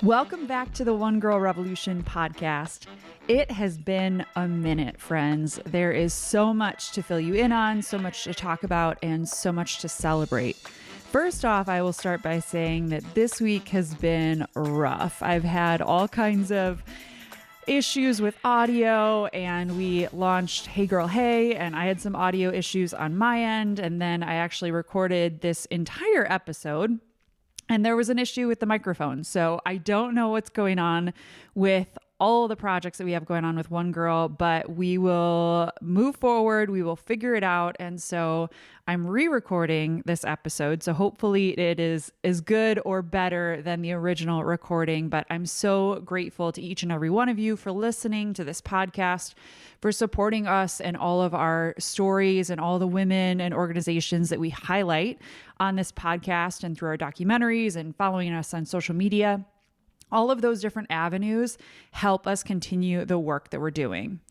Welcome back to the One Girl Revolution podcast. It has been a minute, friends. There is so much to fill you in on, so much to talk about, and so much to celebrate. First off, I will start by saying that this week has been rough. I've had all kinds of issues with audio, and we launched Hey Girl Hey, and I had some audio issues on my end, and then I actually recorded this entire episode and there was an issue with the microphone. So I don't know what's going on with all the projects that we have going on with One Girl, but we will move forward. We will figure it out. And so I'm re-recording this episode. So hopefully it is as good or better than the original recording. But I'm so grateful to each and every one of you for listening to this podcast, for supporting us and all of our stories and all the women and organizations that we highlight on this podcast and through our documentaries and following us on social media. All of those different avenues help us continue the work that we're doing.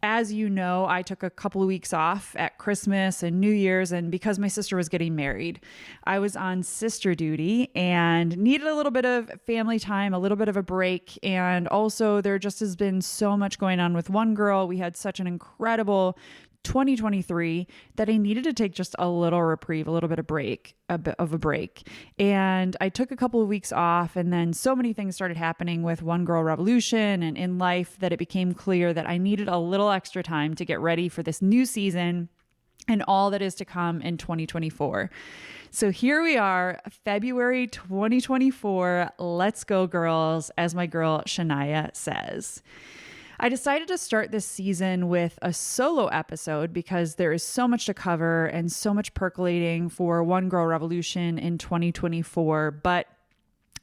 As you know, I took a couple of weeks off at Christmas and New Year's, and because my sister was getting married, I was on sister duty and needed a little bit of family time, a little bit of a break. And also there just has been so much going on with One Girl. We had such an incredible 2023 that I needed to take just a little reprieve, a little bit of a break. And I took a couple of weeks off, and then so many things started happening with One Girl Revolution and in life that it became clear that I needed a little extra time to get ready for this new season and all that is to come in 2024. So here we are, February 2024. Let's go, girls, as my girl Shania says. I decided to start this season with a solo episode because there is so much to cover and so much percolating for One Girl Revolution in 2024. But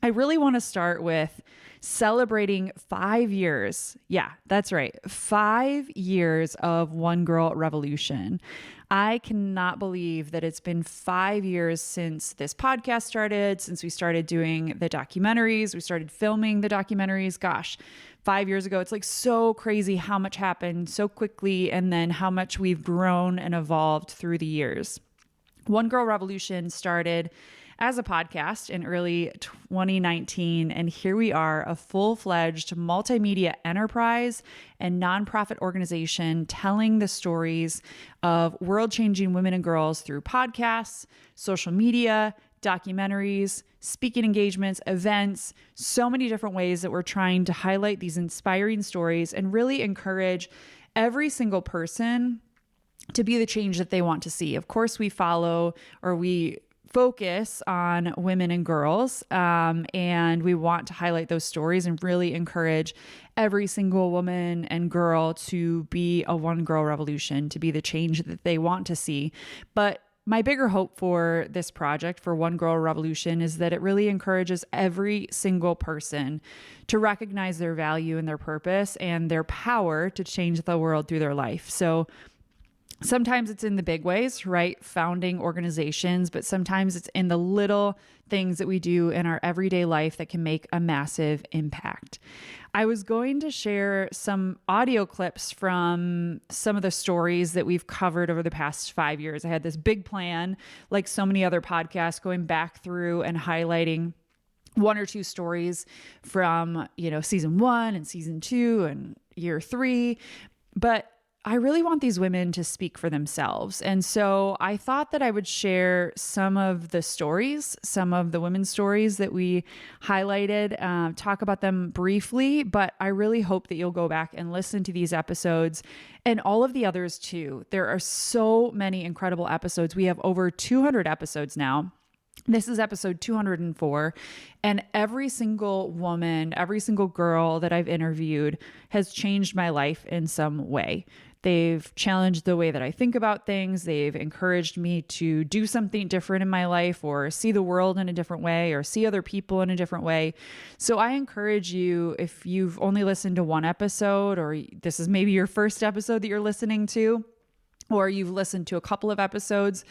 I really want to start with celebrating 5 years. Yeah, that's right. 5 years of One Girl Revolution. I cannot believe that it's been 5 years since this podcast started, since we started doing the documentaries, we started filming the documentaries. Gosh, 5 years ago, it's like so crazy how much happened so quickly and then how much we've grown and evolved through the years. One Girl Revolution started as a podcast in early 2019, and here we are, a full-fledged multimedia enterprise and nonprofit organization telling the stories of world-changing women and girls through podcasts, social media, documentaries, speaking engagements, events, so many different ways that we're trying to highlight these inspiring stories and really encourage every single person to be the change that they want to see. Of course, we focus on women and girls, and we want to highlight those stories and really encourage every single woman and girl to be a One Girl Revolution, to be the change that they want to see. But my bigger hope for this project, for One Girl Revolution, is that it really encourages every single person to recognize their value and their purpose and their power to change the world through their life. So sometimes it's in the big ways, right? Founding organizations, but sometimes it's in the little things that we do in our everyday life that can make a massive impact. I was going to share some audio clips from some of the stories that we've covered over the past 5 years. I had this big plan, like so many other podcasts, going back through and highlighting one or two stories from, season 1 and season 2 and year 3. But I really want these women to speak for themselves. And so I thought that I would share some of the stories, some of the women's stories that we highlighted, talk about them briefly, but I really hope that you'll go back and listen to these episodes and all of the others too. There are so many incredible episodes. We have over 200 episodes now. This is episode 204, and every single woman, every single girl that I've interviewed has changed my life in some way. They've challenged the way that I think about things. They've encouraged me to do something different in my life, or see the world in a different way, or see other people in a different way. So I encourage you, if you've only listened to one episode, or this is maybe your first episode that you're listening to, or you've listened to a couple of episodes,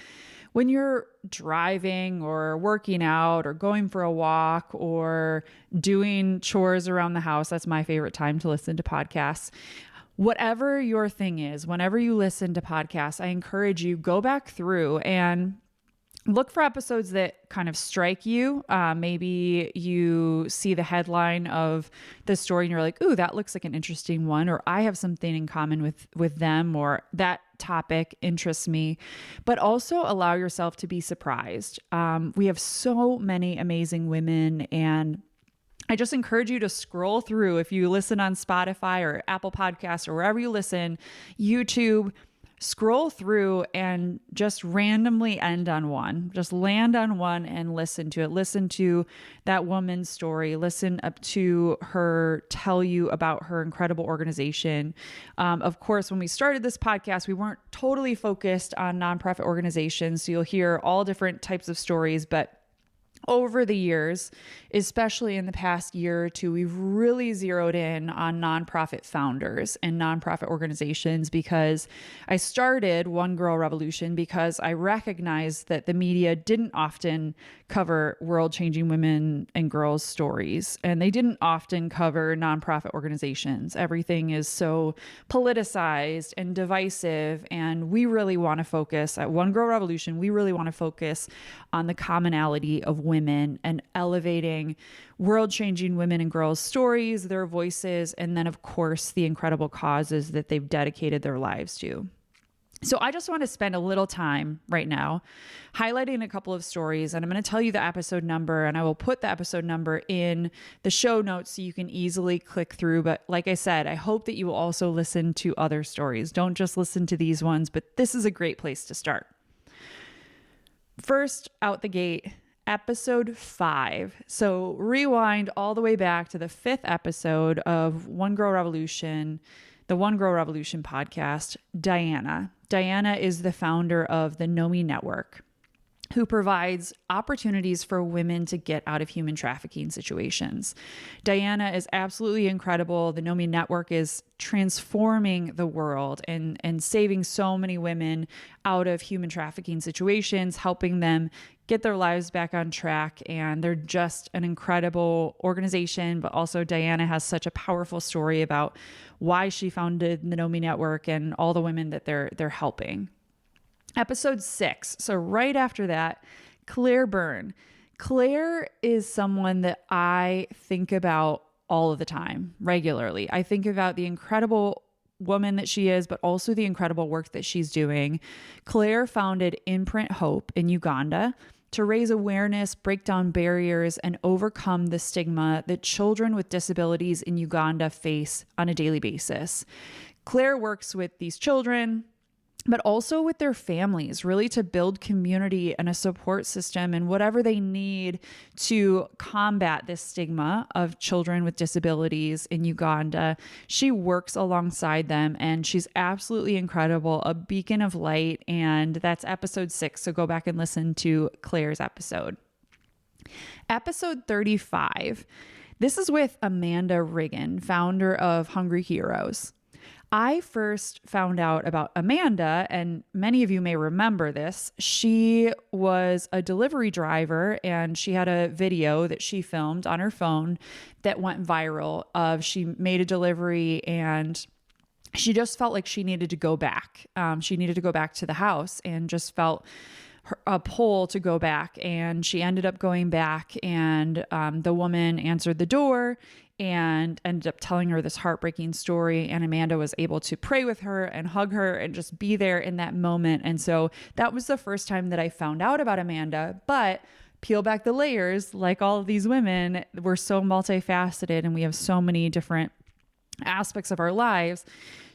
when you're driving or working out or going for a walk or doing chores around the house, that's my favorite time to listen to podcasts. Whatever your thing is, whenever you listen to podcasts, I encourage you, go back through and look for episodes that kind of strike you. Maybe you see the headline of the story and you're like, ooh, that looks like an interesting one, or I have something in common with them, or that topic interests me. But also allow yourself to be surprised. We have so many amazing women, and I just encourage you to scroll through. If you listen on Spotify or Apple Podcasts or wherever you listen, YouTube, scroll through and just randomly end on one. Just land on one and listen to it. Listen to that woman's story. Listen up to her tell you about her incredible organization. Of course, when we started this podcast, we weren't totally focused on nonprofit organizations. So you'll hear all different types of stories, but over the years, especially in the past year or two, we've really zeroed in on nonprofit founders and nonprofit organizations, because I started One Girl Revolution because I recognized that the media didn't often cover world-changing women and girls' stories, and they didn't often cover nonprofit organizations. Everything is so politicized and divisive, and we really want to focus at One Girl Revolution. We really want to focus on the commonality of women and elevating world-changing women and girls' stories, their voices, and then, of course, the incredible causes that they've dedicated their lives to. So I just want to spend a little time right now highlighting a couple of stories, and I'm going to tell you the episode number, and I will put the episode number in the show notes so you can easily click through. But like I said, I hope that you will also listen to other stories. Don't just listen to these ones, but this is a great place to start. First out the gate, episode 5. So rewind all the way back to the 5th episode of One Girl Revolution, the One Girl Revolution podcast. Diana. Diana is the founder of the Know Me Network, who provides opportunities for women to get out of human trafficking situations. Diana is absolutely incredible. The Know Me Network is transforming the world and saving so many women out of human trafficking situations, helping them get their lives back on track. And they're just an incredible organization. But also Diana has such a powerful story about why she founded the Know Me Network and all the women that they're helping. Episode 6. So right after that, Claire Byrne. Claire is someone that I think about all of the time, regularly. I think about the incredible woman that she is, but also the incredible work that she's doing. Claire founded Imprint Hope in Uganda to raise awareness, break down barriers, and overcome the stigma that children with disabilities in Uganda face on a daily basis. Claire works with these children, but also with their families, really to build community and a support system and whatever they need to combat this stigma of children with disabilities in Uganda. She works alongside them, and she's absolutely incredible, a beacon of light. And that's episode 6. So go back and listen to Claire's episode. Episode 35. This is with Amanda Riggin, founder of Hungry Heroes. I first found out about Amanda, and many of you may remember this. She was a delivery driver, and she had a video that she filmed on her phone that went viral of she made a delivery and she just felt like she needed to go back. She needed to go back to the house and just felt a pull to go back. And she ended up going back, and the woman answered the door and ended up telling her this heartbreaking story. And Amanda was able to pray with her and hug her and just be there in that moment. And so that was the first time that I found out about Amanda. But peel back the layers, like all of these women, we're so multifaceted and we have so many different aspects of our lives.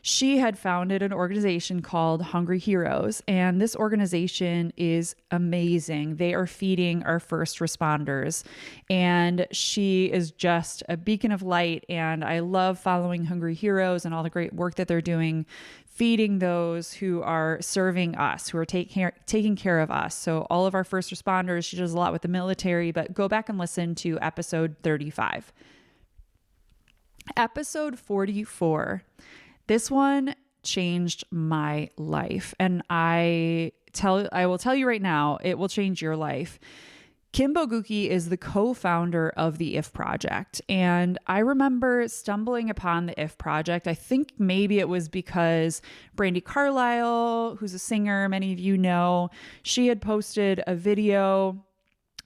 She had founded an organization called Hungry Heroes, and this organization is amazing. They are feeding our first responders, and she is just a beacon of light. And I love following Hungry Heroes and all the great work that they're doing, feeding those who are serving us, who are taking care of us. So all of our first responders, she does a lot with the military, but go back and listen to episode 35. Episode 44. This one changed my life, and I will tell you right now, it will change your life. Kim Bogucki is the co-founder of the If Project. And I remember stumbling upon the If Project. I think maybe it was because Brandi Carlile, who's a singer, many of you know, she had posted a video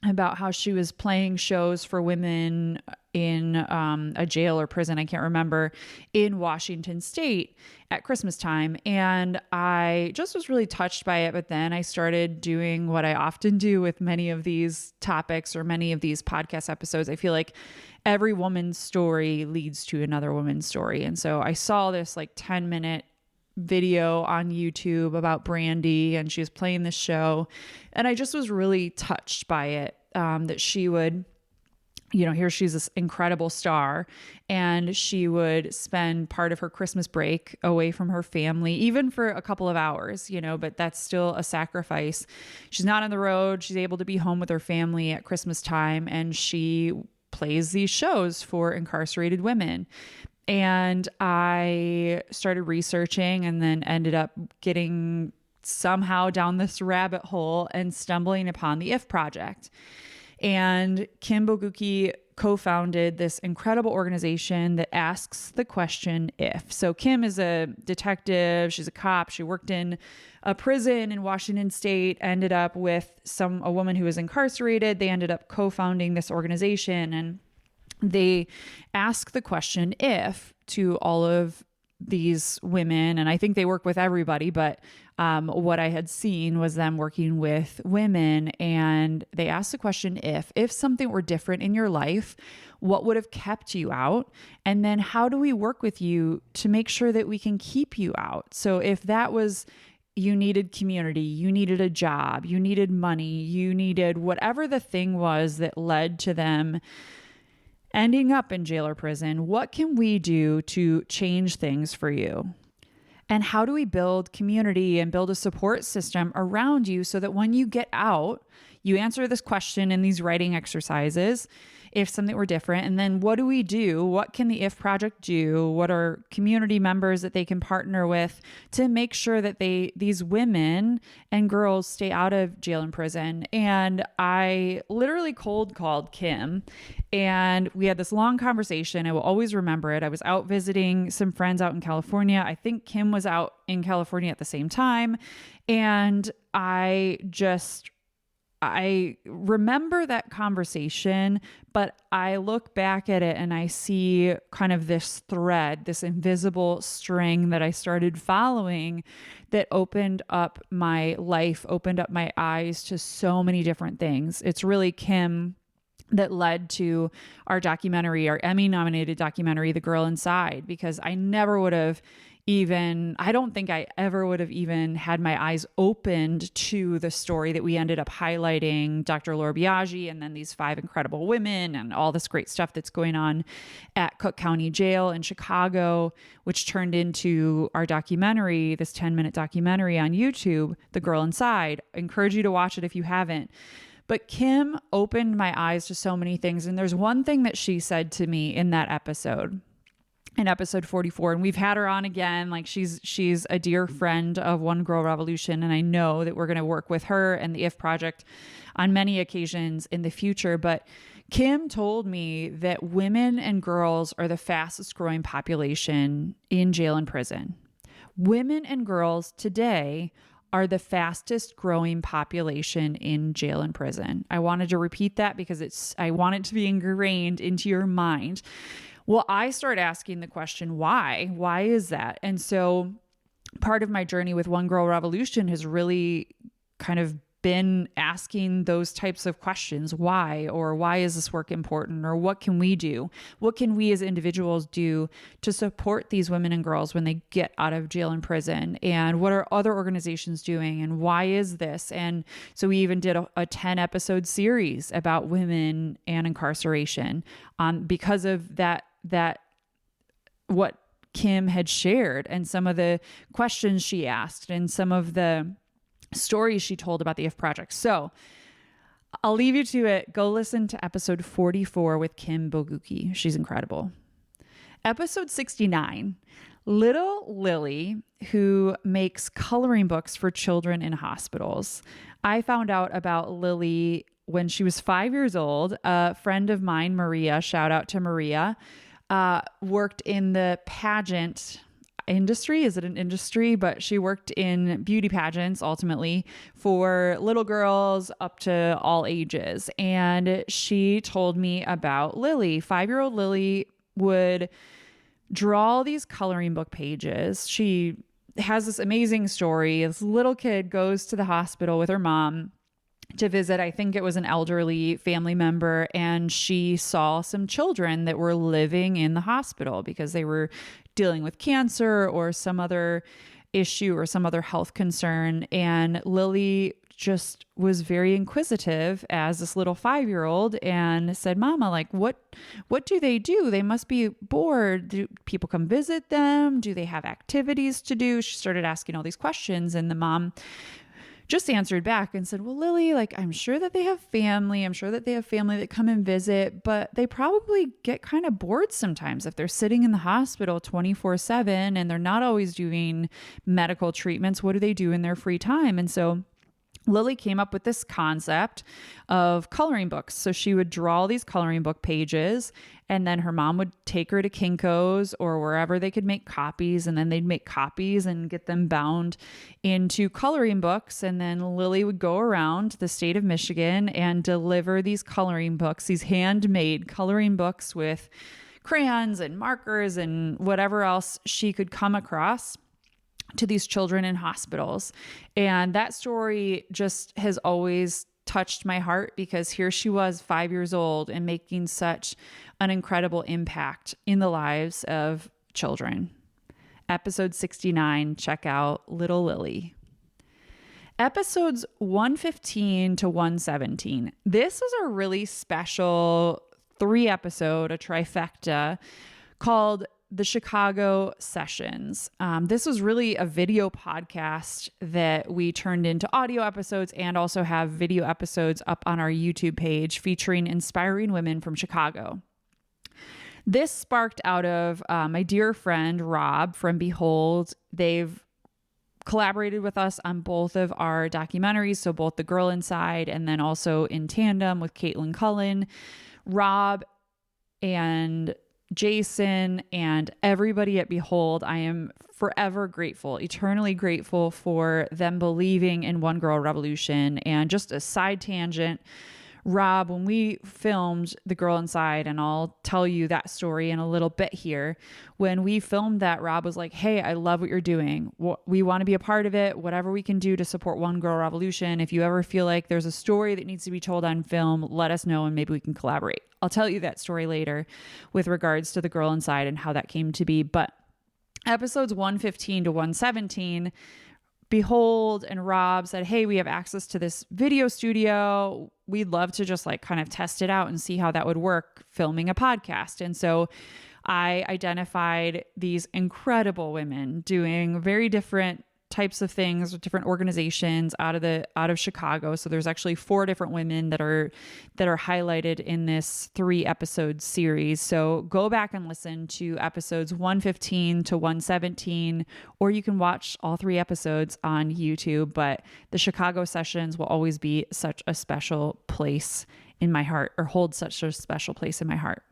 about how she was playing shows for women in a jail or prison, I can't remember, in Washington State at Christmas time. And I just was really touched by it. But then I started doing what I often do with many of these topics or many of these podcast episodes. I feel like every woman's story leads to another woman's story. And so I saw this like 10-minute video on YouTube about Brandi, and she was playing this show. And I just was really touched by it, that she would, here she's this incredible star, and she would spend part of her Christmas break away from her family, even for a couple of hours, but that's still a sacrifice. She's not on the road. She's able to be home with her family at Christmas time, and she plays these shows for incarcerated women. And I started researching and then ended up getting somehow down this rabbit hole and stumbling upon the If Project. And Kim Bogucki co-founded this incredible organization that asks the question, if. So Kim is a detective. She's a cop. She worked in a prison in Washington State, ended up with a woman who was incarcerated. They ended up co-founding this organization, and they ask the question, if, to all of these women. And I think they work with everybody, but what I had seen was them working with women, and they asked the question, if something were different in your life, what would have kept you out? And then how do we work with you to make sure that we can keep you out? So if that was, you needed community, you needed a job, you needed money, you needed whatever the thing was that led to them ending up in jail or prison, what can we do to change things for you? And how do we build community and build a support system around you so that when you get out, you answer this question in these writing exercises, if something were different. And then what do we do? What can the If Project do? What are community members that they can partner with to make sure that these women and girls stay out of jail and prison? And I literally cold called Kim, and we had this long conversation. I will always remember it. I was out visiting some friends out in California. I think Kim was out in California at the same time. And I remember that conversation, but I look back at it and I see kind of this thread, this invisible string that I started following that opened up my life, opened up my eyes to so many different things. It's really Kim that led to our documentary, our Emmy-nominated documentary, The Girl Inside, because I don't think I ever would have even had my eyes opened to the story that we ended up highlighting, Dr. Laura Biaggi, and then these 5 incredible women and all this great stuff that's going on at Cook County Jail in Chicago, which turned into our documentary, this 10-minute documentary on YouTube, The Girl Inside. I encourage you to watch it if you haven't. But Kim opened my eyes to so many things. And there's one thing that she said to me in that episode, in episode 44, and we've had her on again. Like she's a dear friend of One Girl Revolution. And I know that we're going to work with her and the If Project on many occasions in the future. But Kim told me that women and girls are the fastest growing population in jail and prison. Women and girls today are the fastest growing population in jail and prison. I wanted to repeat that because I want it to be ingrained into your mind. Well, I start asking the question, why? Why is that? And so part of my journey with One Girl Revolution has really kind of been asking those types of questions. Why? Or why is this work important? Or what can we do? What can we as individuals do to support these women and girls when they get out of jail and prison? And what are other organizations doing? And why is this? And so we even did a 10-episode series about women and incarceration because of that what Kim had shared and some of the questions she asked and some of the stories she told about the If Project. So I'll leave you to it. Go listen to episode 44 with Kim Bogucki. She's incredible. Episode 69, little Lily, who makes coloring books for children in hospitals. I found out about Lily when she was 5 years old, a friend of mine, Maria, shout out to Maria, worked in the pageant industry. Is it an industry? But she worked in beauty pageants ultimately for little girls up to all ages. And she told me about Lily. 5-year-old Lily would draw these coloring book pages. She has this amazing story. This little kid goes to the hospital with her mom to visit, I think it was an elderly family member, and she saw some children that were living in the hospital because they were dealing with cancer or some other issue or some other health concern. And Lily just was very inquisitive as this little 5-year-old and said, Mama, like, what do they do? They must be bored. Do people come visit them? Do they have activities to do? She started asking all these questions, and the mom just answered back and said, well, Lily, like, I'm sure that they have family. I'm sure that they have family that come and visit, but they probably get kind of bored sometimes if they're sitting in the hospital 24/7 and they're not always doing medical treatments. What do they do in their free time? And so Lily came up with this concept of coloring books. So she would draw these coloring book pages, and then her mom would take her to Kinko's or wherever they could make copies, and then they'd make copies and get them bound into coloring books. And then Lily would go around the state of Michigan and deliver these coloring books, these handmade coloring books with crayons and markers and whatever else she could come across to these children in hospitals. And that story just has always touched my heart because here she was, 5 years old, and making such an incredible impact in the lives of children. Episode 69, check out Little Lily. Episodes 115 to 117. This was a really special 3-episode, a trifecta, called the Chicago Sessions. This was really a video podcast that we turned into audio episodes and also have video episodes up on our YouTube page featuring inspiring women from Chicago. This sparked out of my dear friend Rob from Behold. They've collaborated with us on both of our documentaries, so both The Girl Inside and then also in tandem with Caitlin Cullen. Rob and Jason and everybody at Behold, I am forever grateful, eternally grateful for them believing in One Girl Revolution. And just a side tangent, Rob, when we filmed The Girl Inside, and I'll tell you that story in a little bit here, when we filmed that, Rob was like, hey, I love what you're doing. We want to be a part of it. Whatever we can do to support One Girl Revolution. If you ever feel like there's a story that needs to be told on film, let us know and maybe we can collaborate. I'll tell you that story later with regards to The Girl Inside and how that came to be. But episodes 115 to 117, Behold and Rob said, hey, we have access to this video studio. We'd love to just like kind of test it out and see how that would work filming a podcast. And so I identified these incredible women doing very different types of things with different organizations out of Chicago. So there's actually 4 different women that are highlighted in this 3-episode series. So go back and listen to episodes 115 to 117, or you can watch all 3 episodes on YouTube. But the Chicago Sessions will always be such a special place in my heart, or hold such a special place in my heart.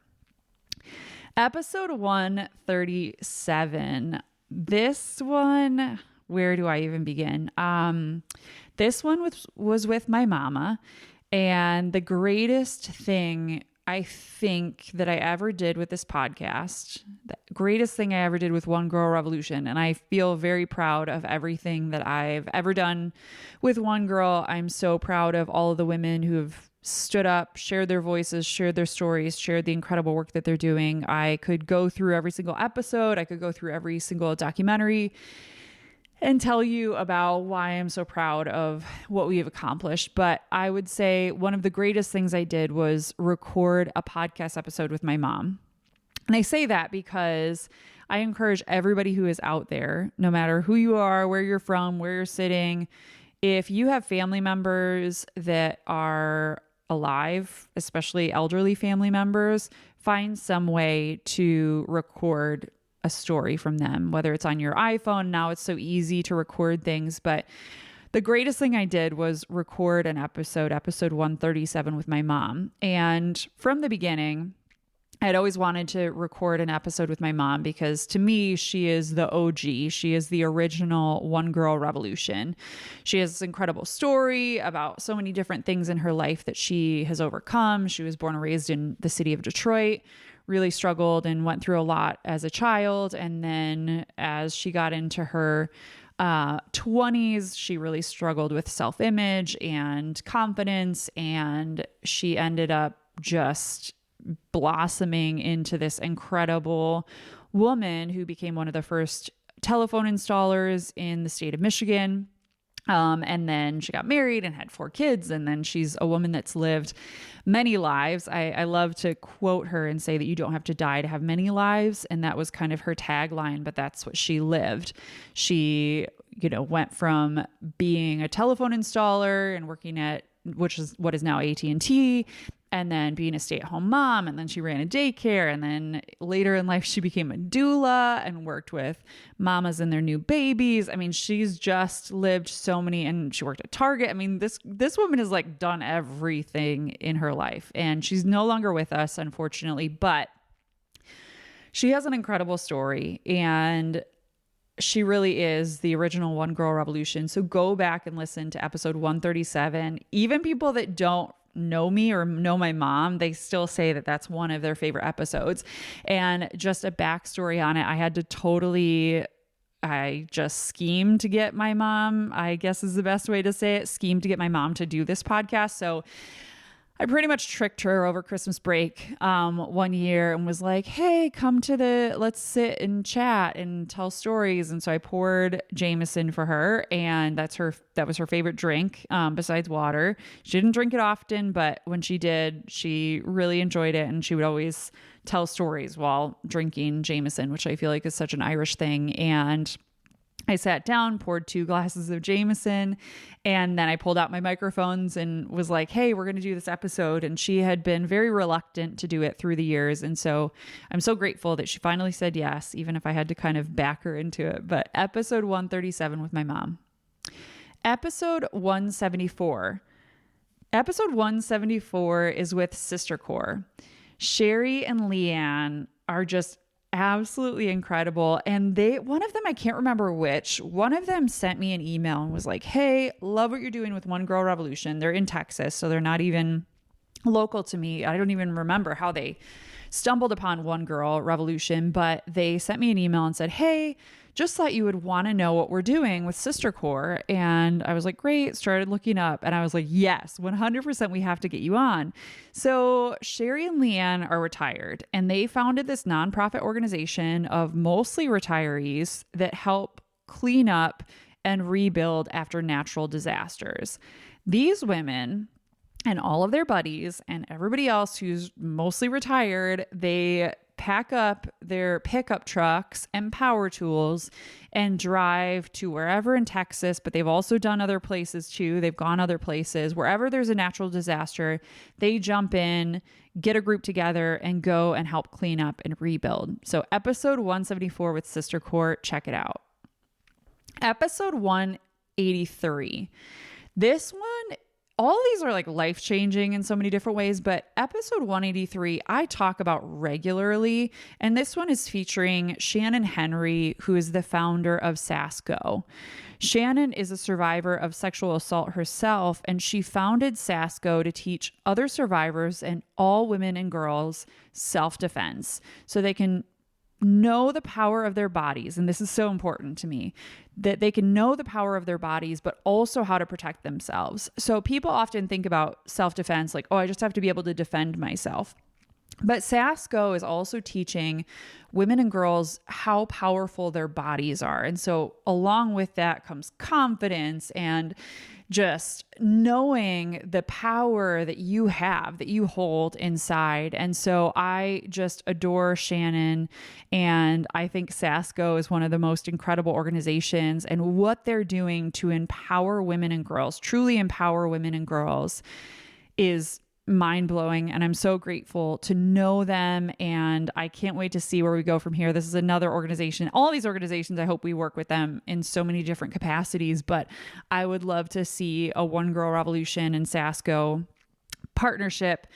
Episode 137. This one, where do I even begin? This one was with my mama, and the greatest thing I think that I ever did with this podcast, the greatest thing I ever did with One Girl Revolution, and I feel very proud of everything that I've ever done with One Girl. I'm so proud of all of the women who have stood up, shared their voices, shared their stories, shared the incredible work that they're doing. I could go through every single episode. I could go through every single documentary and tell you about why I'm so proud of what we have accomplished. But I would say one of the greatest things I did was record a podcast episode with my mom. And I say that because I encourage everybody who is out there, no matter who you are, where you're from, where you're sitting, if you have family members that are alive, especially elderly family members, find some way to record a story from them, whether it's on your iPhone. Now it's so easy to record things, but the greatest thing I did was record an episode 137 with my mom. And from the beginning, I'd always wanted to record an episode with my mom because to me, she is the OG. She is the original One Girl Revolution. She has this incredible story about so many different things in her life that she has overcome. She was born and raised in the city of Detroit, really struggled and went through a lot as a child. And then as she got into her 20s, she really struggled with self-image and confidence, and she ended up just blossoming into this incredible woman who became one of the first telephone installers in the state of Michigan. And then she got married and had 4 kids. And then she's a woman that's lived many lives. I love to quote her and say that you don't have to die to have many lives. And that was kind of her tagline, but that's what she lived. She, went from being a telephone installer and working at, which is what is now AT&T, and then being a stay-at-home mom, and then she ran a daycare, and then later in life she became a doula and worked with mamas and their new babies. I mean, she's just lived so many, and she worked at Target. I mean, this woman has like done everything in her life, and she's no longer with us, unfortunately, but she has an incredible story, and she really is the original One Girl Revolution. So go back and listen to episode 137. Even people that don't know me or know my mom, they still say that that's one of their favorite episodes. And just a backstory on it, I just schemed to get my mom, I guess is the best way to say it, schemed to get my mom to do this podcast. So I pretty much tricked her over Christmas break one year and was like, hey, let's sit and chat and tell stories. And so I poured Jameson for her, and that was her favorite drink besides water. She didn't drink it often, but when she did, she really enjoyed it. And she would always tell stories while drinking Jameson, which I feel like is such an Irish thing. And I sat down, poured 2 glasses of Jameson, and then I pulled out my microphones and was like, hey, we're going to do this episode. And she had been very reluctant to do it through the years. And so I'm so grateful that she finally said yes, even if I had to kind of back her into it. But episode 137 with my mom. Episode 174. Episode 174 is with Sister Core. Sherry and Leanne are just absolutely incredible. And one of them, I can't remember which, one of them sent me an email and was like, hey, love what you're doing with One Girl Revolution. They're in Texas, so they're not even local to me. I don't even remember how they stumbled upon One Girl Revolution, but they sent me an email and said, hey, just thought you would want to know what we're doing with Sister Core. And I was like, great, started looking up, and I was like, yes, 100% we have to get you on. So Sherry and Leanne are retired, and they founded this nonprofit organization of mostly retirees that help clean up and rebuild after natural disasters. These women and all of their buddies and everybody else who's mostly retired, they pack up their pickup trucks and power tools and drive to wherever in Texas, but they've also done other places too. They've gone other places. Wherever there's a natural disaster, they jump in, get a group together, and go and help clean up and rebuild. So episode 174 with Sister Core, check it out. Episode 183. This one, all of these are like life-changing in so many different ways, but episode 183, I talk about regularly. And this one is featuring Shannon Henry, who is the founder of SassGo. Shannon is a survivor of sexual assault herself, and she founded SassGo to teach other survivors and all women and girls self-defense so they can know the power of their bodies. And this is so important to me, that they can know the power of their bodies, but also how to protect themselves. So people often think about self-defense like, oh, I just have to be able to defend myself. But SassGo is also teaching women and girls how powerful their bodies are. And so along with that comes confidence and just knowing the power that you have, that you hold inside. And so I just adore Shannon, and I think SassGo is one of the most incredible organizations, and what they're doing to empower women and girls, truly empower women and girls, is mind blowing. And I'm so grateful to know them. And I can't wait to see where we go from here. This is another organization. All these organizations, I hope we work with them in so many different capacities, but I would love to see a One Girl Revolution and Sasco partnership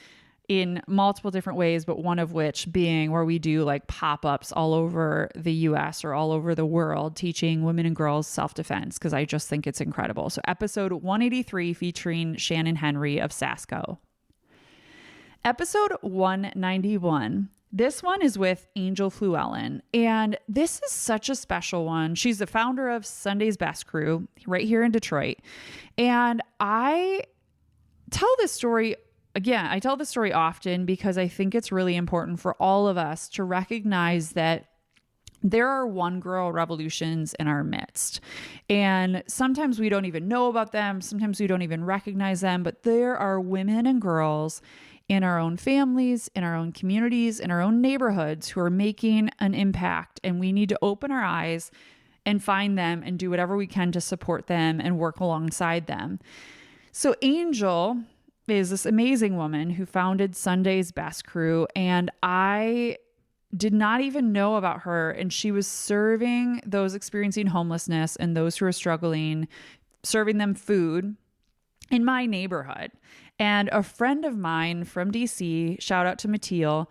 in multiple different ways, but one of which being where we do like pop-ups all over the US or all over the world teaching women and girls self-defense, because I just think it's incredible. So episode 183 featuring Shannon Henry of Sasco. Episode 191. This one is with Angel Fluellen, and this is such a special one. She's the founder of Sunday's Best Crew right here in Detroit. And I tell this story often because I think it's really important for all of us to recognize that there are one girl revolutions in our midst. And sometimes we don't even know about them. Sometimes we don't even recognize them, but there are women and girls in our own families, in our own communities, in our own neighborhoods who are making an impact. And we need to open our eyes and find them and do whatever we can to support them and work alongside them. So Angel is this amazing woman who founded Sunday's Best Crew, and I did not even know about her. And she was serving those experiencing homelessness and those who are struggling, serving them food in my neighborhood. And a friend of mine from DC, shout out to Matil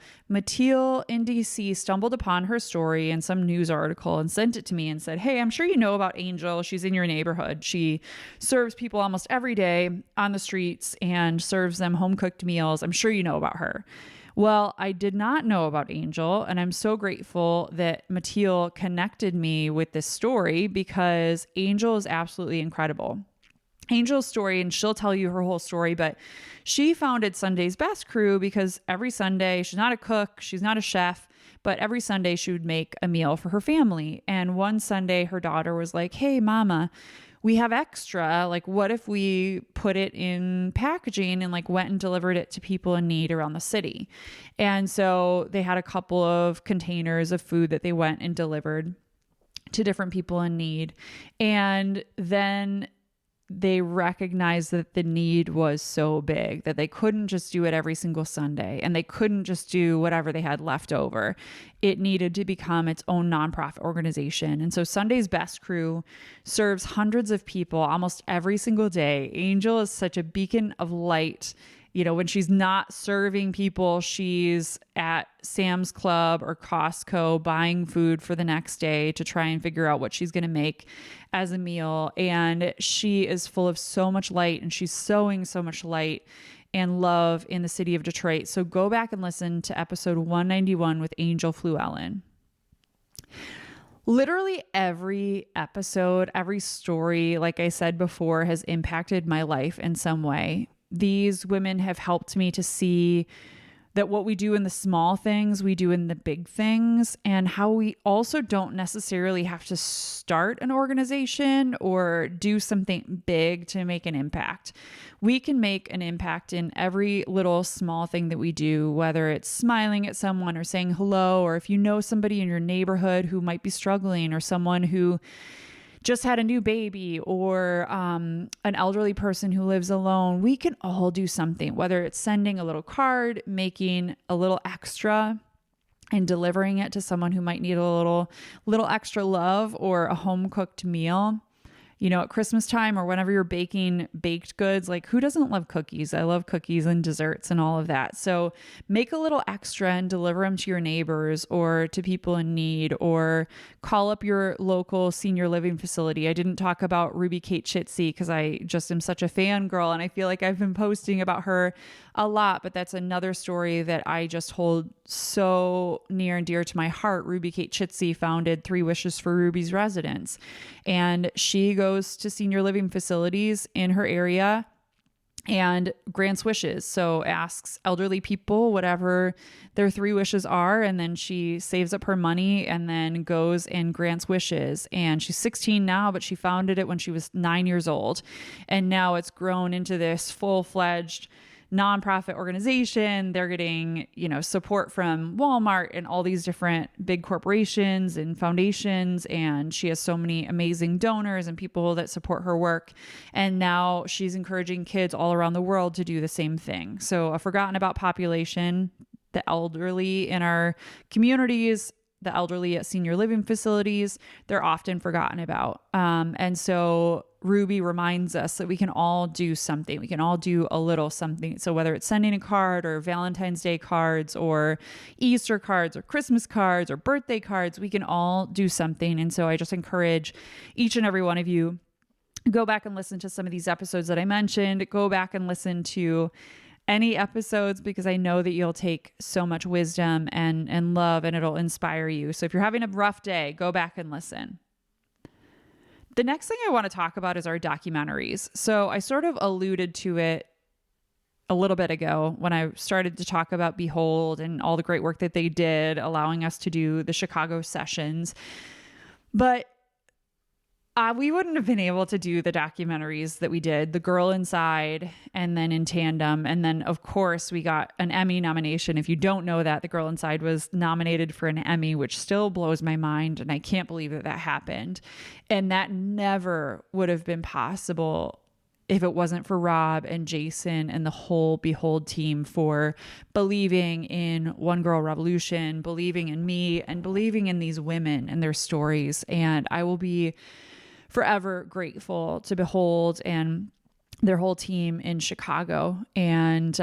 in DC, stumbled upon her story in some news article and sent it to me and said, "Hey, I'm sure you know about Angel. She's in your neighborhood. She serves people almost every day on the streets and serves them home-cooked meals. I'm sure you know about her." Well, I did not know about Angel, and I'm so grateful that Matil connected me with this story because Angel is absolutely incredible. Angel's story, and she'll tell you her whole story, but she founded Sunday's Best Crew because every Sunday, she's not a cook, she's not a chef, but every Sunday she would make a meal for her family. And one Sunday her daughter was like, "Hey, Mama, we have extra. Like, what if we put it in packaging and like went and delivered it to people in need around the city?" And so they had a couple of containers of food that they went and delivered to different people in need. And then they recognized that the need was so big that they couldn't just do it every single Sunday, and they couldn't just do whatever they had left over. It needed to become its own nonprofit organization. And so Sunday's Best Crew serves hundreds of people almost every single day. Angel is such a beacon of light. You know, when she's not serving people, she's at Sam's Club or Costco buying food for the next day to try and figure out what she's going to make as a meal. And she is full of so much light, and she's sowing so much light and love in the city of Detroit. So go back and listen to episode 191 with Angel Fluellen. Literally every episode, every story, like I said before, has impacted my life in some way. These women have helped me to see that what we do in the small things, we do in the big things, and how we also don't necessarily have to start an organization or do something big to make an impact. We can make an impact in every little small thing that we do, whether it's smiling at someone or saying hello, or if you know somebody in your neighborhood who might be struggling, or someone who just had a new baby, or an elderly person who lives alone. We can all do something, whether it's sending a little card, making a little extra and delivering it to someone who might need a little extra love, or a home cooked meal. You know, at Christmas time or whenever you're baking baked goods, like who doesn't love cookies? I love cookies and desserts and all of that. So make a little extra and deliver them to your neighbors or to people in need, or call up your local senior living facility. I didn't talk about Ruby Kate Chitsey because I just am such a fangirl, and I feel like I've been posting about her a lot, but that's another story that I just hold so near and dear to my heart. Ruby Kate Chitsey founded 3 Wishes for Ruby's Residents, and she goes to senior living facilities in her area and grants wishes. So asks elderly people whatever their 3 wishes are, and then she saves up her money and then goes and grants wishes. And she's 16 now, but she founded it when she was 9 years old. And now it's grown into this full-fledged nonprofit organization. They're getting, support from Walmart and all these different big corporations and foundations. And she has so many amazing donors and people that support her work. And now she's encouraging kids all around the world to do the same thing. So a forgotten about population, the elderly in our communities, the elderly at senior living facilities, they're often forgotten about. And so Ruby reminds us that we can all do something. We can all do a little something. So whether it's sending a card or Valentine's Day cards or Easter cards or Christmas cards or birthday cards, we can all do something. And so I just encourage each and every one of you, go back and listen to some of these episodes that I mentioned. Go back and listen to any episodes, because I know that you'll take so much wisdom and love, and it'll inspire you. So if you're having a rough day, go back and listen. The next thing I want to talk about is our documentaries. So I sort of alluded to it a little bit ago when I started to talk about Behold and all the great work that they did, allowing us to do the Chicago sessions. But we wouldn't have been able to do the documentaries that we did, The Girl Inside and then In Tandem. And then, of course, we got an Emmy nomination. If you don't know that, The Girl Inside was nominated for an Emmy, which still blows my mind. And I can't believe that that happened. And that never would have been possible if it wasn't for Rob and Jason and the whole Behold team for believing in One Girl Revolution, believing in me, and believing in these women and their stories. And I will be forever grateful to Behold and their whole team in Chicago. And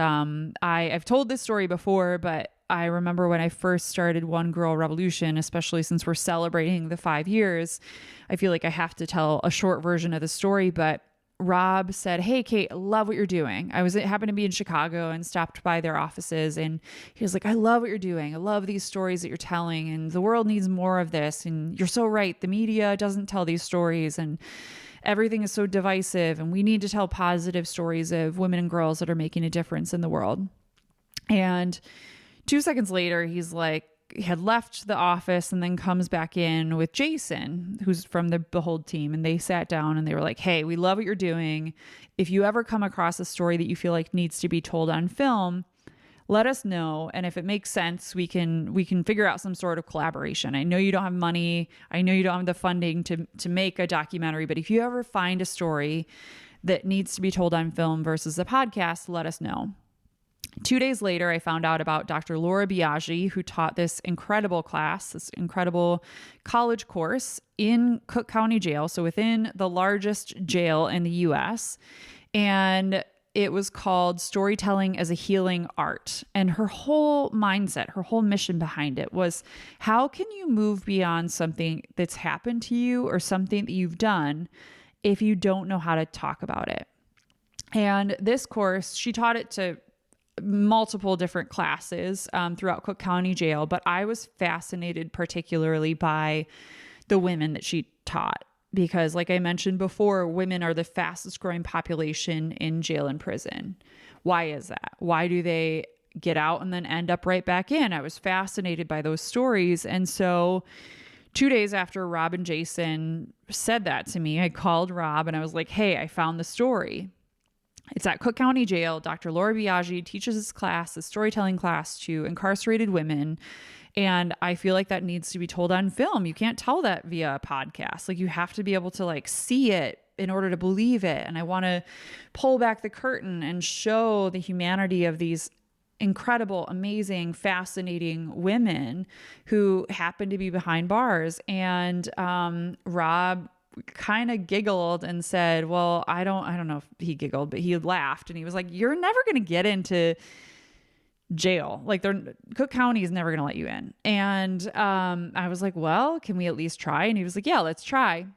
I've told this story before, but I remember when I first started One Girl Revolution, especially since we're celebrating the 5 years, I feel like I have to tell a short version of the story. But Rob said, "Hey, Kate, I love what you're doing." Happened to be in Chicago and stopped by their offices. And he was like, "I love what you're doing. I love these stories that you're telling. And the world needs more of this. And you're so right. The media doesn't tell these stories. And everything is so divisive. And we need to tell positive stories of women and girls that are making a difference in the world." And 2 seconds later, he's like, he had left the office and then comes back in with Jason, who's from the Behold team. And they sat down and they were like, "Hey, we love what you're doing. If you ever come across a story that you feel like needs to be told on film, let us know. And if it makes sense, we can figure out some sort of collaboration. I know you don't have money. I know you don't have the funding to make a documentary, but if you ever find a story that needs to be told on film versus a podcast, let us know." 2 days later, I found out about Dr. Laura Biaggi, who taught this incredible class, this incredible college course in Cook County Jail, so within the largest jail in the U.S. And it was called Storytelling as a Healing Art. And her whole mindset, her whole mission behind it was, how can you move beyond something that's happened to you or something that you've done if you don't know how to talk about it? And this course, she taught it to multiple different classes throughout Cook County Jail, but I was fascinated particularly by the women that she taught because, like I mentioned before, women are the fastest growing population in jail and prison. Why is that? Why do they get out and then end up right back in? I was fascinated by those stories. And so 2 days after Rob and Jason said that to me, I called Rob and I was like, "Hey, I found the story. It's at Cook County Jail. Dr. Laura Biaggi teaches this class, a storytelling class to incarcerated women. And I feel like that needs to be told on film. You can't tell that via a podcast. Like, you have to be able to see it in order to believe it. And I want to pull back the curtain and show the humanity of these incredible, amazing, fascinating women who happen to be behind bars." And Rob kind of giggled and said, "Well, I don't know if he giggled, but he laughed and he was like, you're never going to get into jail. Cook County is never going to let you in." And I was like, "Well, can we at least try?" And he was like, "Yeah, let's try."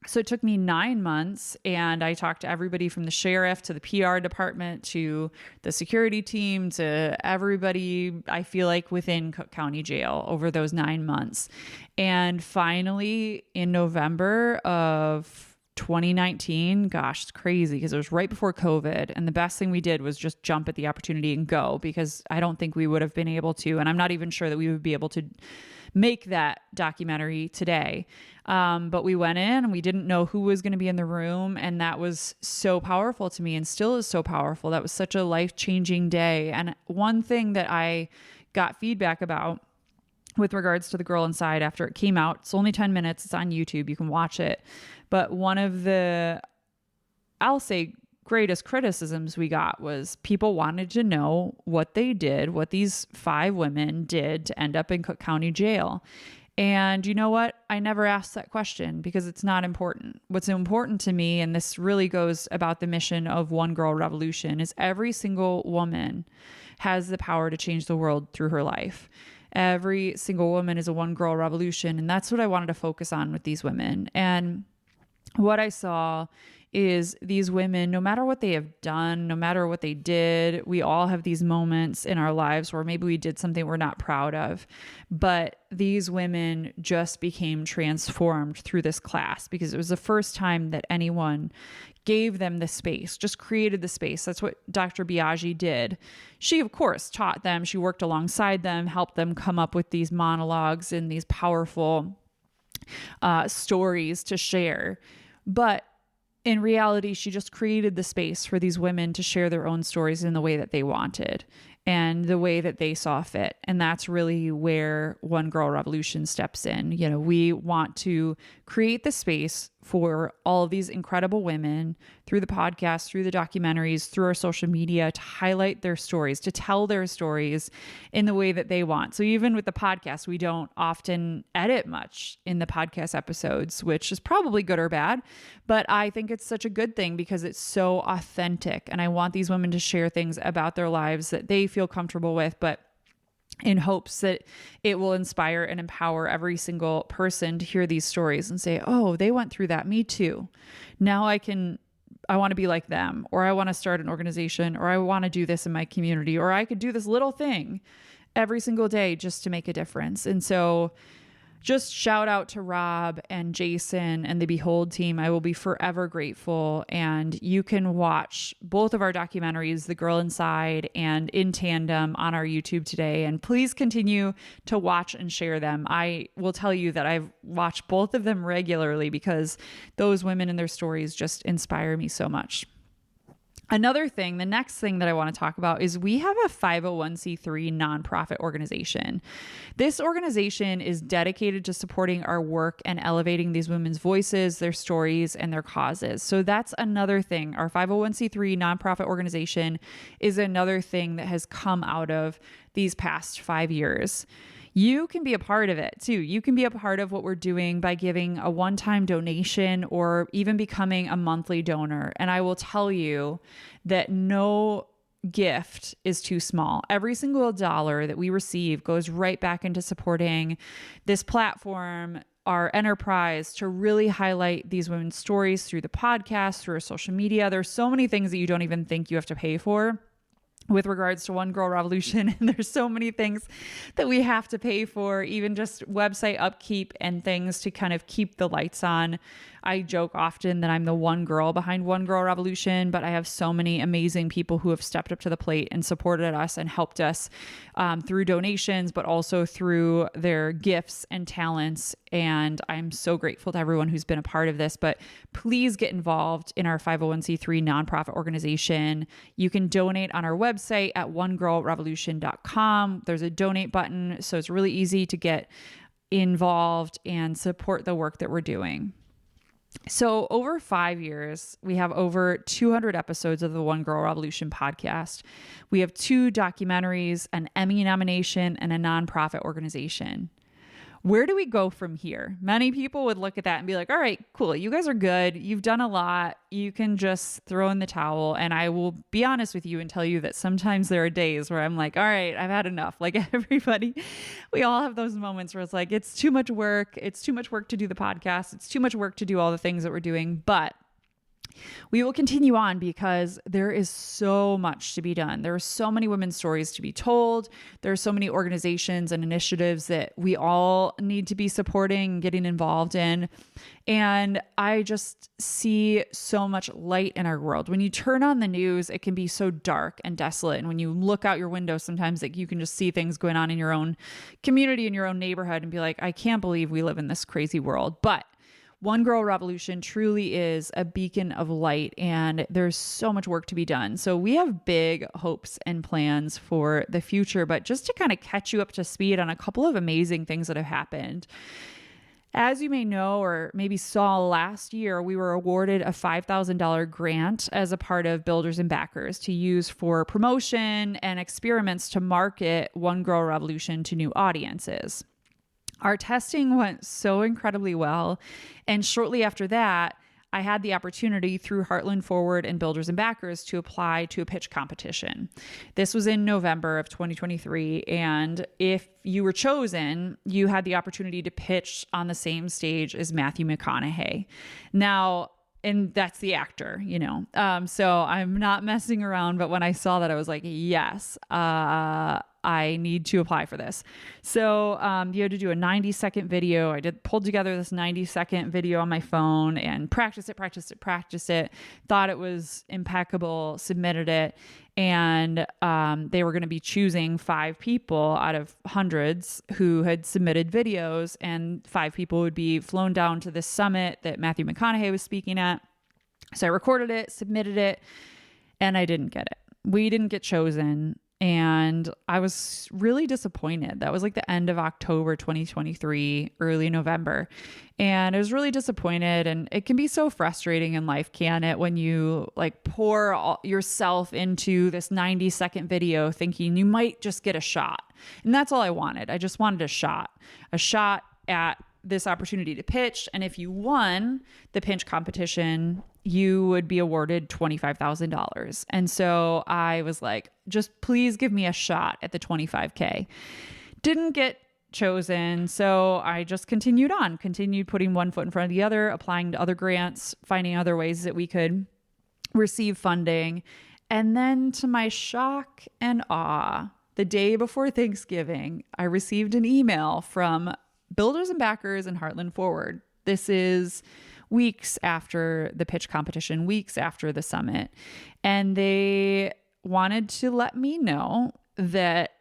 So it took me 9 months, and I talked to everybody from the sheriff to the PR department to the security team to everybody, I feel like, within Cook County Jail over those 9 months. And finally, in November of 2019. Gosh, it's crazy because it was right before COVID. And the best thing we did was just jump at the opportunity and go, because I don't think we would have been able to. And I'm not even sure that we would be able to make that documentary today. But we went in and we didn't know who was going to be in the room. And that was so powerful to me and still is so powerful. That was such a life-changing day. And one thing that I got feedback about with regards to The Girl Inside after it came out, it's only 10 minutes. It's on YouTube. You can watch it. But one of the, I'll say, greatest criticisms we got was people wanted to know what they did, what these 5 women did to end up in Cook County Jail. And you know what? I never asked that question because it's not important. What's important to me, and this really goes about the mission of One Girl Revolution, is every single woman has the power to change the world through her life. Every single woman is a one girl revolution. And that's what I wanted to focus on with these women. And what I saw is these women, no matter what they have done, no matter what they did, we all have these moments in our lives where maybe we did something we're not proud of. But these women just became transformed through this class because it was the first time that anyone gave them the space, just created the space. That's what Dr. Biaggi did. She, of course, taught them. She worked alongside them, helped them come up with these monologues and these powerful stories to share. But in reality, she just created the space for these women to share their own stories in the way that they wanted and the way that they saw fit. And that's really where One Girl Revolution steps in. You know, we want to create the space for all of these incredible women through the podcast, through the documentaries, through our social media to highlight their stories, to tell their stories in the way that they want. So even with the podcast, we don't often edit much in the podcast episodes, which is probably good or bad, but I think it's such a good thing because it's so authentic. And I want these women to share things about their lives that they feel comfortable with, but in hopes that it will inspire and empower every single person to hear these stories and say, oh, they went through that. Me too. Now I want to be like them, or I want to start an organization, or I want to do this in my community, or I could do this little thing every single day just to make a difference. And so just shout out to Rob and Jason and the Behold team. I will be forever grateful. And you can watch both of our documentaries, The Girl Inside and In Tandem, on our YouTube today. And please continue to watch and share them. I will tell you that I've watched both of them regularly because those women and their stories just inspire me so much. Another thing, the next thing that I want to talk about is we have a 501c3 nonprofit organization. This organization is dedicated to supporting our work and elevating these women's voices, their stories, and their causes. So that's another thing. Our 501c3 nonprofit organization is another thing that has come out of these past 5 years. You can be a part of it too. You can be a part of what we're doing by giving a one-time donation or even becoming a monthly donor. And I will tell you that no gift is too small. Every single dollar that we receive goes right back into supporting this platform, our enterprise, to really highlight these women's stories through the podcast, through our social media. There's so many things that you don't even think you have to pay for with regards to One Girl Revolution. And there's so many things that we have to pay for, even just website upkeep and things to kind of keep the lights on. I joke often that I'm the one girl behind One Girl Revolution, but I have so many amazing people who have stepped up to the plate and supported us and helped us through donations, but also through their gifts and talents. And I'm so grateful to everyone who's been a part of this, but please get involved in our 501c3 nonprofit organization. You can donate on our website at onegirlrevolution.com. There's a donate button, so it's really easy to get involved and support the work that we're doing. So over 5 years, we have over 200 episodes of the One Girl Revolution podcast. We have 2 documentaries, an Emmy nomination, and a nonprofit organization. Where do we go from here? Many people would look at that and be like, all right, cool. You guys are good. You've done a lot. You can just throw in the towel. And I will be honest with you and tell you that sometimes there are days where I'm like, all right, I've had enough. Like everybody, we all have those moments where it's like, it's too much work. It's too much work to do the podcast. It's too much work to do all the things that we're doing. But We will continue on because there is so much to be done. There are so many women's stories to be told. There are so many organizations and initiatives that we all need to be supporting, getting involved in. And I just see so much light in our world. When you turn on the news, it can be so dark and desolate. And when you look out your window, sometimes you can just see things going on in your own community, in your own neighborhood, and be like, I can't believe we live in this crazy world. But One Girl Revolution truly is a beacon of light, and there's so much work to be done. So we have big hopes and plans for the future, but just to kind of catch you up to speed on a couple of amazing things that have happened. As you may know, or maybe saw last year, we were awarded a $5,000 grant as a part of Builders and Backers to use for promotion and experiments to market One Girl Revolution to new audiences. Our testing went so incredibly well. And shortly after that, I had the opportunity through Heartland Forward and Builders and Backers to apply to a pitch competition. This was in November of 2023. And if you were chosen, you had the opportunity to pitch on the same stage as Matthew McConaughey. Now, and that's the actor, so I'm not messing around. But when I saw that, I was like, yes, I need to apply for this. So you had to do a 90-second video. I pulled together this 90-second video on my phone and practiced it. Thought it was impeccable, submitted it. And they were going to be choosing 5 people out of hundreds who had submitted videos. And 5 people would be flown down to this summit that Matthew McConaughey was speaking at. So I recorded it, submitted it, and I didn't get it. We didn't get chosen. And I was really disappointed. That was like the end of October 2023, early November. And I was really disappointed. And it can be so frustrating in life, can it? When you pour yourself into this 90-second video thinking you might just get a shot. And that's all I wanted. I just wanted a shot at this opportunity to pitch. And if you won the pitch competition, you would be awarded $25,000. And so I was like, just please give me a shot at the $25K. Didn't get chosen. So I just continued putting one foot in front of the other, applying to other grants, finding other ways that we could receive funding. And then to my shock and awe, the day before Thanksgiving, I received an email from Builders and Backers and Heartland Forward. This is weeks after the pitch competition, weeks after the summit. And they wanted to let me know that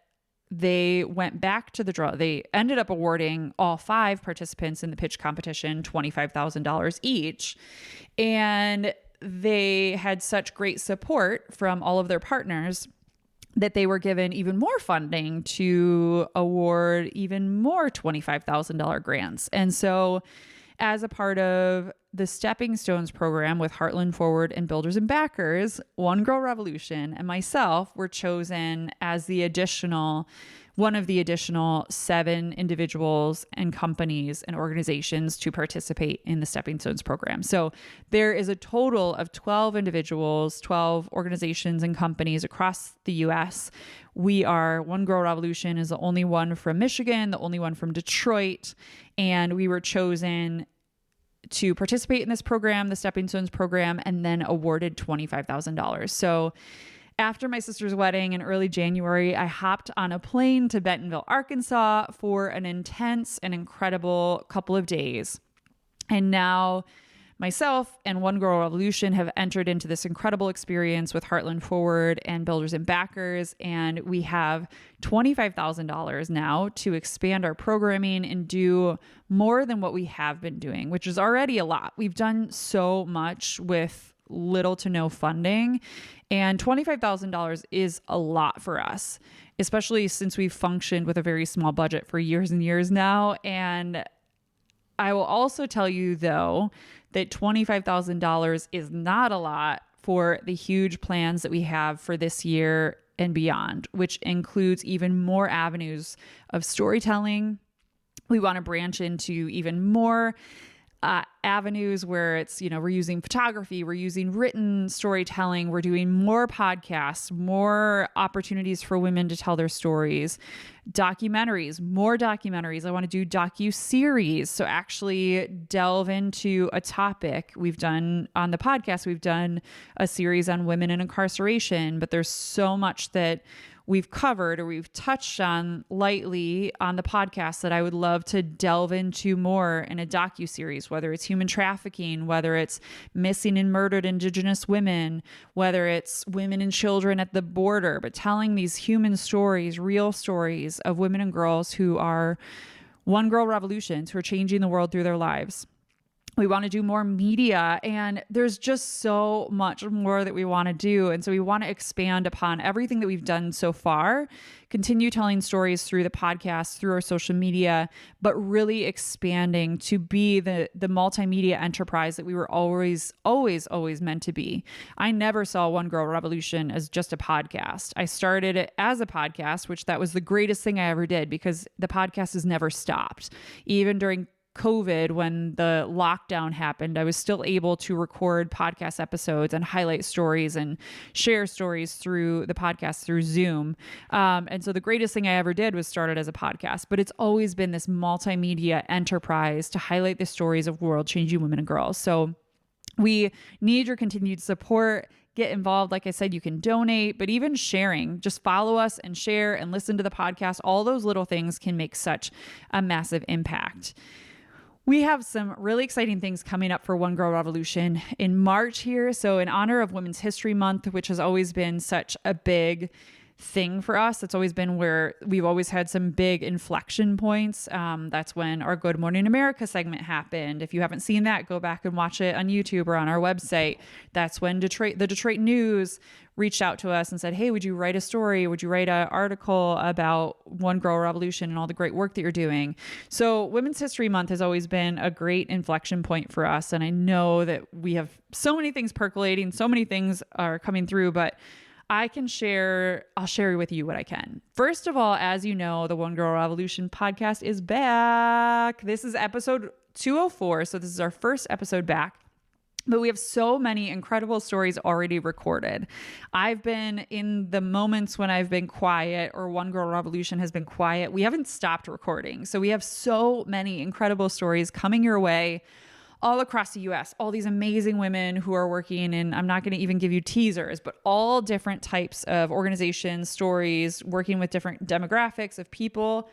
they went back to the draw. They ended up awarding all 5 participants in the pitch competition $25,000 each. And they had such great support from all of their partners that they were given even more funding to award even more $25,000 grants. And so as a part of the Stepping Stones program with Heartland Forward and Builders and Backers, One Girl Revolution and myself were chosen as one of the additional 7 individuals and companies and organizations to participate in the Stepping Stones program. So there is a total of 12 individuals, 12 organizations and companies across the US. One Girl Revolution is the only one from Michigan, the only one from Detroit, and we were chosen to participate in this program, the Stepping Stones program, and then awarded $25,000. So after my sister's wedding in early January, I hopped on a plane to Bentonville, Arkansas for an intense and incredible couple of days. And now myself and One Girl Revolution have entered into this incredible experience with Heartland Forward and Builders and Backers. And we have $25,000 now to expand our programming and do more than what we have been doing, which is already a lot. We've done so much with little to no funding, and $25,000 is a lot for us, especially since we've functioned with a very small budget for years and years now. And I will also tell you, though, that $25,000 is not a lot for the huge plans that we have for this year and beyond, which includes even more avenues of storytelling. We want to branch into even more avenues where it's, we're using photography, we're using written storytelling, we're doing more podcasts, more opportunities for women to tell their stories, documentaries, more documentaries. I want to do docu-series. So actually delve into a topic. We've done on the podcast, we've done a series on women in incarceration, but there's so much that we've covered or we've touched on lightly on the podcast that I would love to delve into more in a docu-series, whether it's human trafficking, whether it's missing and murdered Indigenous women, whether it's women and children at the border, but telling these human stories, real stories of women and girls who are one girl revolutions, who are changing the world through their lives. We want to do more media, and there's just so much more that we want to do. And so we want to expand upon everything that we've done so far, continue telling stories through the podcast, through our social media, but really expanding to be the multimedia enterprise that we were always meant to be. I never saw One Girl Revolution as just a podcast. I started it as a podcast, which that was the greatest thing I ever did because the podcast has never stopped. Even during COVID, when the lockdown happened, I was still able to record podcast episodes and highlight stories and share stories through the podcast through Zoom. And so the greatest thing I ever did was start it as a podcast, but it's always been this multimedia enterprise to highlight the stories of world-changing women and girls. So we need your continued support. Get involved. Like I said, you can donate, but even sharing, just follow us and share and listen to the podcast. All those little things can make such a massive impact. We have some really exciting things coming up for One Girl Revolution in March here. So in honor of Women's History Month, which has always been such a big thing for us, it's always been where we've always had some big inflection points. That's when our Good Morning America segment happened. If you haven't seen that, go back and watch it on YouTube or on our website. That's when the Detroit News reached out to us and said, hey, would you write a story? Would you write an article about One Girl Revolution and all the great work that you're doing? So Women's History Month has always been a great inflection point for us. And I know that we have so many things percolating, so many things are coming through, but I'll share with you what I can. First of all, as you know, the One Girl Revolution podcast is back. This is episode 204. So this is our first episode back. But we have so many incredible stories already recorded. I've been in the moments when I've been quiet or One Girl Revolution has been quiet. We haven't stopped recording. So we have so many incredible stories coming your way all across the US, all these amazing women who are working in, I'm not going to even give you teasers, but all different types of organizations, stories, working with different demographics of people,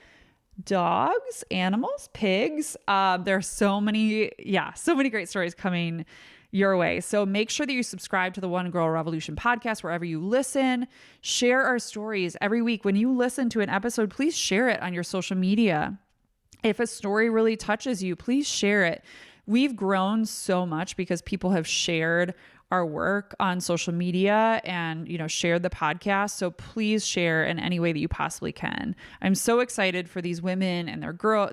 dogs, animals, pigs. There are so many great stories coming your way. So make sure that you subscribe to the One Girl Revolution podcast wherever you listen. Share our stories every week. When you listen to an episode, please share it on your social media. If a story really touches you, please share it. We've grown so much because people have shared our work on social media and, shared the podcast. So please share in any way that you possibly can. I'm so excited for these women and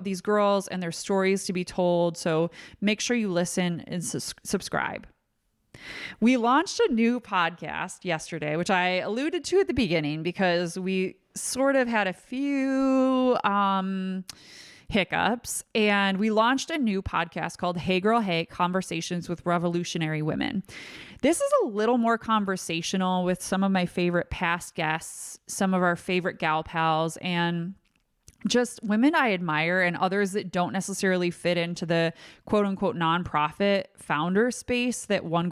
these girls and their stories to be told. So make sure you listen and subscribe. We launched a new podcast yesterday, which I alluded to at the beginning because we sort of had a few, hiccups, and we launched a new podcast called Hey Girl Hey, Conversations with Revolutionary Women. This is a little more conversational with some of my favorite past guests, some of our favorite gal pals, and just women I admire and others that don't necessarily fit into the quote unquote nonprofit founder space that the One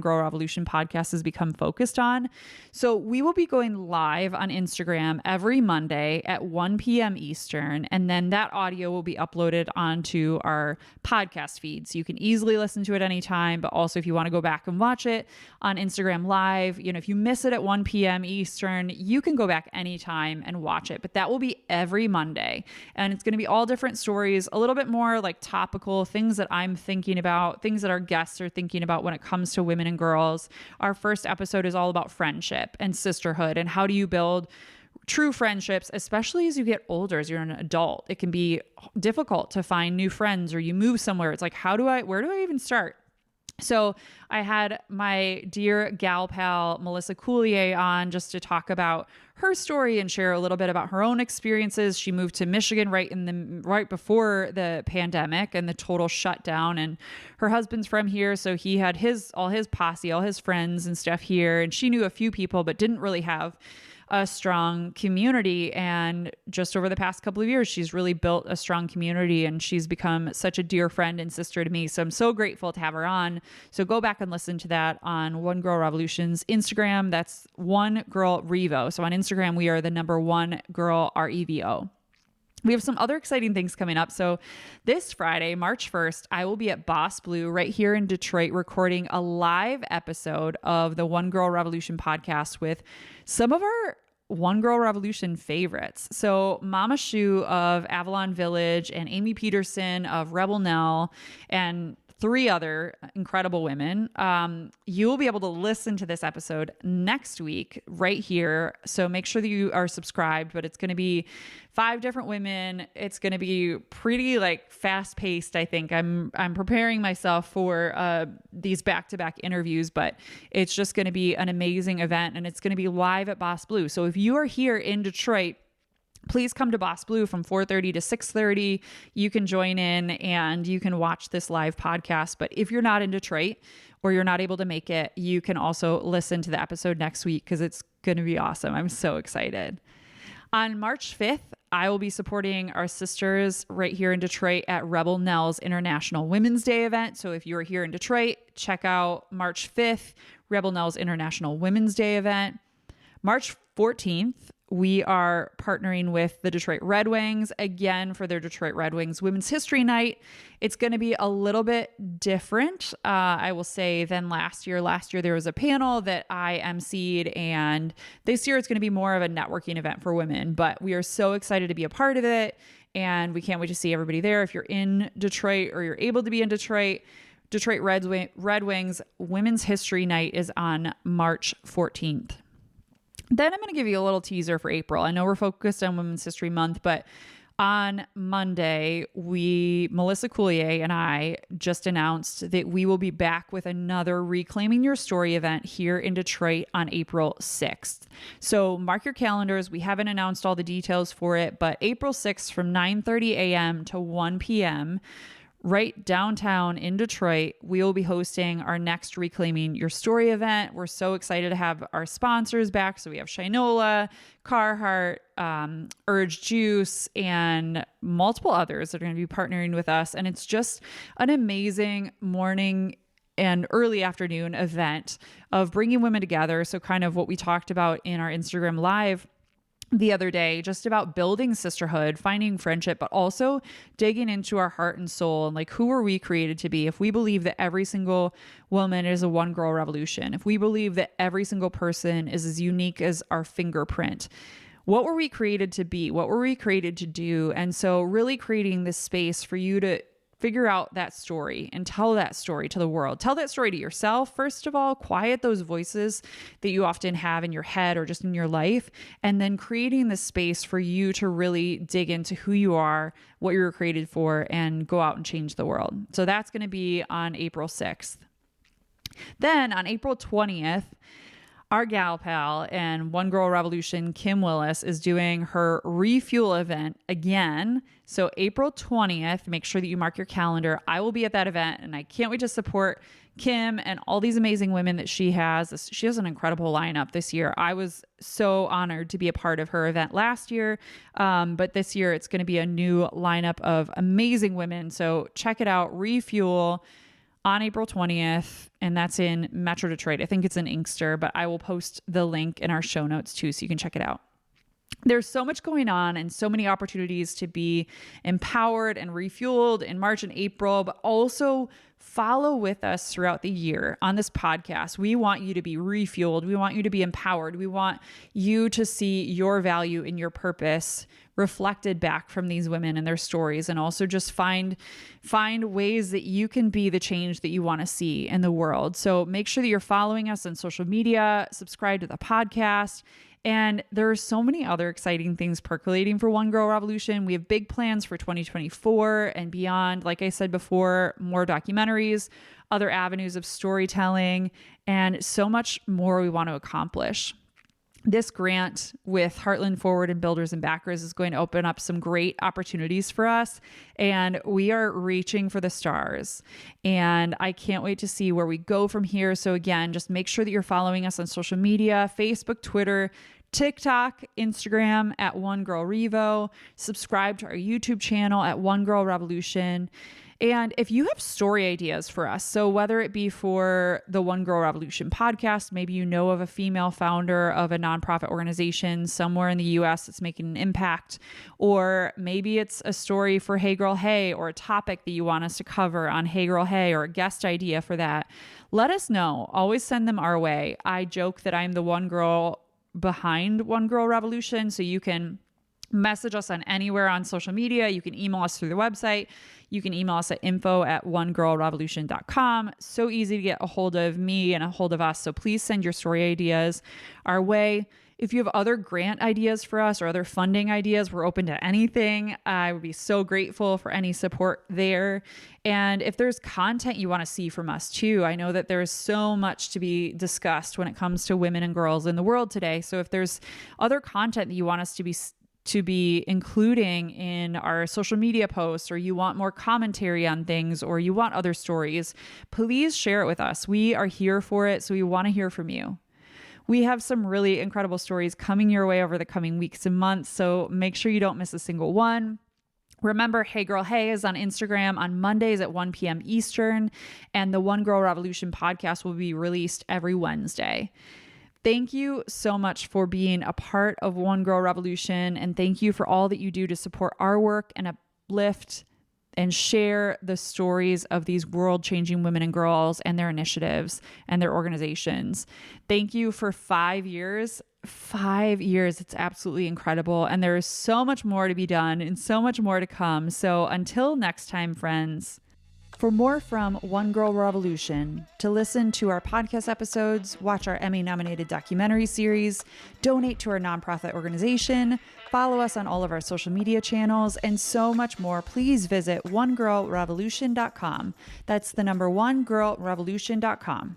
Girl Revolution podcast has become focused on. So we will be going live on Instagram every Monday at 1 p.m. Eastern. And then that audio will be uploaded onto our podcast feed. So you can easily listen to it anytime. But also if you want to go back and watch it on Instagram live, if you miss it at 1 p.m. Eastern, you can go back anytime and watch it. But that will be every Monday. And it's going to be all different stories, a little bit more like topical things that I'm thinking about, things that our guests are thinking about when it comes to women and girls. Our first episode is all about friendship and sisterhood and how do you build true friendships, especially as you get older, as you're an adult. It can be difficult to find new friends or you move somewhere. It's like, where do I even start? So I had my dear gal pal, Melissa Coulier, on just to talk about her story and share a little bit about her own experiences. She moved to Michigan right before the pandemic and the total shutdown. And her husband's from here. So he had all his posse, all his friends and stuff here. And she knew a few people, but didn't really have a strong community. And just over the past couple of years, she's really built a strong community, and she's become such a dear friend and sister to me. So I'm so grateful to have her on. So go back and listen to that on One Girl Revolution's Instagram. That's One Girl Revo. So on Instagram, we are the number One Girl REVO. We have some other exciting things coming up. So this Friday, March 1st, I will be at Boss Blue right here in Detroit recording a live episode of the One Girl Revolution podcast with some of our One Girl Revolution favorites. So Mama Shu of Avalon Village and Amy Peterson of Rebel Nell and 3 other incredible women. You will be able to listen to this episode next week right here. So make sure that you are subscribed, but it's going to be 5 different women. It's going to be pretty fast paced. I think I'm preparing myself for these back-to-back interviews, but it's just going to be an amazing event, and it's going to be live at Boss Blue. So if you are here in Detroit, please come to Boss Blue from 4:30 to 6:30. You can join in and you can watch this live podcast. But if you're not in Detroit or you're not able to make it, you can also listen to the episode next week because it's going to be awesome. I'm so excited. On March 5th, I will be supporting our sisters right here in Detroit at Rebel Nell's International Women's Day event. So if you're here in Detroit, check out March 5th, Rebel Nell's International Women's Day event. March 14th, we are partnering with the Detroit Red Wings again for their Detroit Red Wings Women's History Night. It's going to be a little bit different, I will say, than last year. Last year, there was a panel that I emceed, and this year it's going to be more of a networking event for women. But we are so excited to be a part of it, and we can't wait to see everybody there. If you're in Detroit or you're able to be in Detroit, Detroit Red Wings Women's History Night is on March 14th. Then I'm going to give you a little teaser for April. I know we're focused on Women's History Month, but on Monday, Melissa Coulier and I just announced that we will be back with another Reclaiming Your Story event here in Detroit on April 6th. So mark your calendars. We haven't announced all the details for it, but April 6th from 9:30 a.m. to 1 p.m., right downtown in Detroit, we will be hosting our next Reclaiming Your Story event. We're so excited to have our sponsors back. So we have Shinola, Carhartt, Urge Juice, and multiple others that are going to be partnering with us. And it's just an amazing morning and early afternoon event of bringing women together. So kind of what we talked about in our Instagram Live the other day, just about building sisterhood, finding friendship, but also digging into our heart and soul and who are we created to be? If we believe that every single woman is a one girl revolution, if we believe that every single person is as unique as our fingerprint, what were we created to be? What were we created to do? And so really creating this space for you to figure out that story and tell that story to the world. Tell that story to yourself, first of all. Quiet those voices that you often have in your head or just in your life, and then creating this space for you to really dig into who you are, what you were created for, and go out and change the world. So that's going to be on April 6th. Then on April 20th, our gal pal and One Girl Revolution, Kim Willis, is doing her refuel event again. So April 20th, make sure that you mark your calendar. I will be at that event, and I can't wait to support Kim and all these amazing women that she has. She has an incredible lineup this year. I was so honored to be a part of her event last year. But this year it's going to be a new lineup of amazing women. So check it out. Refuel on April 20th, and that's in Metro Detroit. I think it's in Inkster, but I will post the link in our show notes too, so you can check it out. There's so much going on and so many opportunities to be empowered and refueled in March and April, but also follow with us throughout the year on this podcast. We want you to be refueled. We want you to be empowered. We want you to see your value and your purpose reflected back from these women and their stories, and also just find ways that you can be the change that you want to see in the world. So make sure that you're following us on social media, subscribe to the podcast, And there are so many other exciting things percolating for One Girl Revolution. We have big plans for 2024 and beyond. Like I said before, more documentaries, other avenues of storytelling, and so much more we want to accomplish. This grant with Heartland Forward and Builders and Backers is going to open up some great opportunities for us, and we are reaching for the stars. And I can't wait to see where we go from here. So again, just make sure that you're following us on social media, Facebook, Twitter, TikTok, Instagram at One Girl Revo. Subscribe to our YouTube channel at One Girl Revolution. And if you have story ideas for us, so whether it be for the One Girl Revolution podcast, maybe you know of a female founder of a nonprofit organization somewhere in the US that's making an impact, or maybe it's a story for Hey Girl Hey, or a topic that you want us to cover on Hey Girl Hey, or a guest idea for that, let us know. Always send them our way. I joke that I'm the one girl behind One Girl Revolution, so you can message us on anywhere on social media. You can email us through the website. You can email us at info@onegirlrevolution.com. So easy to get a hold of me and a hold of us. So please send your story ideas our way. If you have other grant ideas for us or other funding ideas, we're open to anything. I would be so grateful for any support there. And if there's content you want to see from us too, I know that there's so much to be discussed when it comes to women and girls in the world today. So if there's other content that you want us to be including in our social media posts, or you want more commentary on things, or you want other stories, please share it with us. We are here for it, so we want to hear from you. We have some really incredible stories coming your way over the coming weeks and months, so make sure you don't miss a single one. Remember, Hey Girl Hey is on Instagram on Mondays at 1 p.m. Eastern, and the One Girl Revolution podcast will be released every Wednesday. Thank you so much for being a part of One Girl Revolution, and thank you for all that you do to support our work and uplift and share the stories of these world-changing women and girls and their initiatives and their organizations. Thank you for 5 years. 5 years. It's absolutely incredible. And there is so much more to be done and so much more to come. So until next time, friends. For more from One Girl Revolution, to listen to our podcast episodes, watch our Emmy-nominated documentary series, donate to our nonprofit organization, follow us on all of our social media channels, and so much more, please visit onegirlrevolution.com. That's the number onegirlrevolution.com.